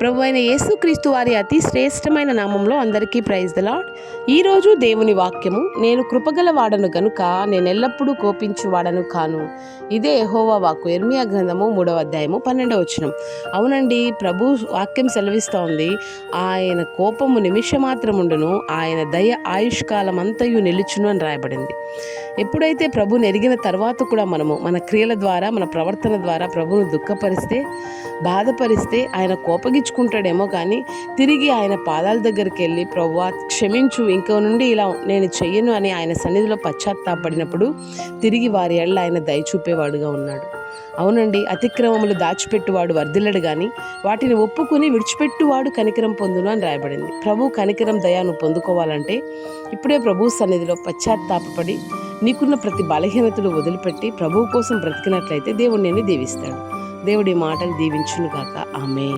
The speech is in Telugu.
ప్రభు అయిన యేసుక్రీస్తు వారి అతి శ్రేష్టమైన నామంలో అందరికీ ప్రైజ్ ది లార్డ్. ఈరోజు దేవుని వాక్యము, నేను కృపగల వాడను గనుక నేను ఎల్లప్పుడూ కోపించువాడను కాను. ఇదే యెహోవా వాక్కు. యిర్మీయా గ్రంథము 3వ అధ్యాయము 12వ వచనం. అవునండి, ప్రభు వాక్యం సెలవిస్తోంది, ఆయన కోపము నిమిషమాత్రముండును, ఆయన దయ ఆయుష్కాలం అంతయు నిలుచును అని రాయబడింది. ఎప్పుడైతే ప్రభుని ఎరిగిన తర్వాత కూడా మనము మన క్రియల ద్వారా, మన ప్రవర్తన ద్వారా ప్రభువును దుఃఖపరిస్తే, బాధపరిస్తే ఆయన కోపగించుకుంటాడేమో, కానీ తిరిగి ఆయన పాదాల దగ్గరికి వెళ్ళి ప్రభువా క్షమించు, ఇంకో నుండి ఇలా నేను చెయ్యను అని ఆయన సన్నిధిలో పశ్చాత్తాపడినప్పుడు తిరిగి వారి ఎడల ఆయన దయ చూపేవాడుగా ఉన్నాడు. అవునండి, అతిక్రమములు దాచిపెట్టువాడు వర్ధిల్లడు గాని వాటిని ఒప్పుకుని విడిచిపెట్టువాడు కనికరం పొందును అని రాయబడింది. ప్రభు కనికరం దయాను పొందుకోవాలంటే ఇప్పుడే ప్రభు సన్నిధిలో పశ్చాత్తాపడి నీకున్న ప్రతి బలహీనతలు వదిలిపెట్టి ప్రభువు కోసం బ్రతికినట్లయితే దేవుడు నిన్ను దీవిస్తాడు. దేవుడి మాటలు దీవించును గాక. ఆమేన్.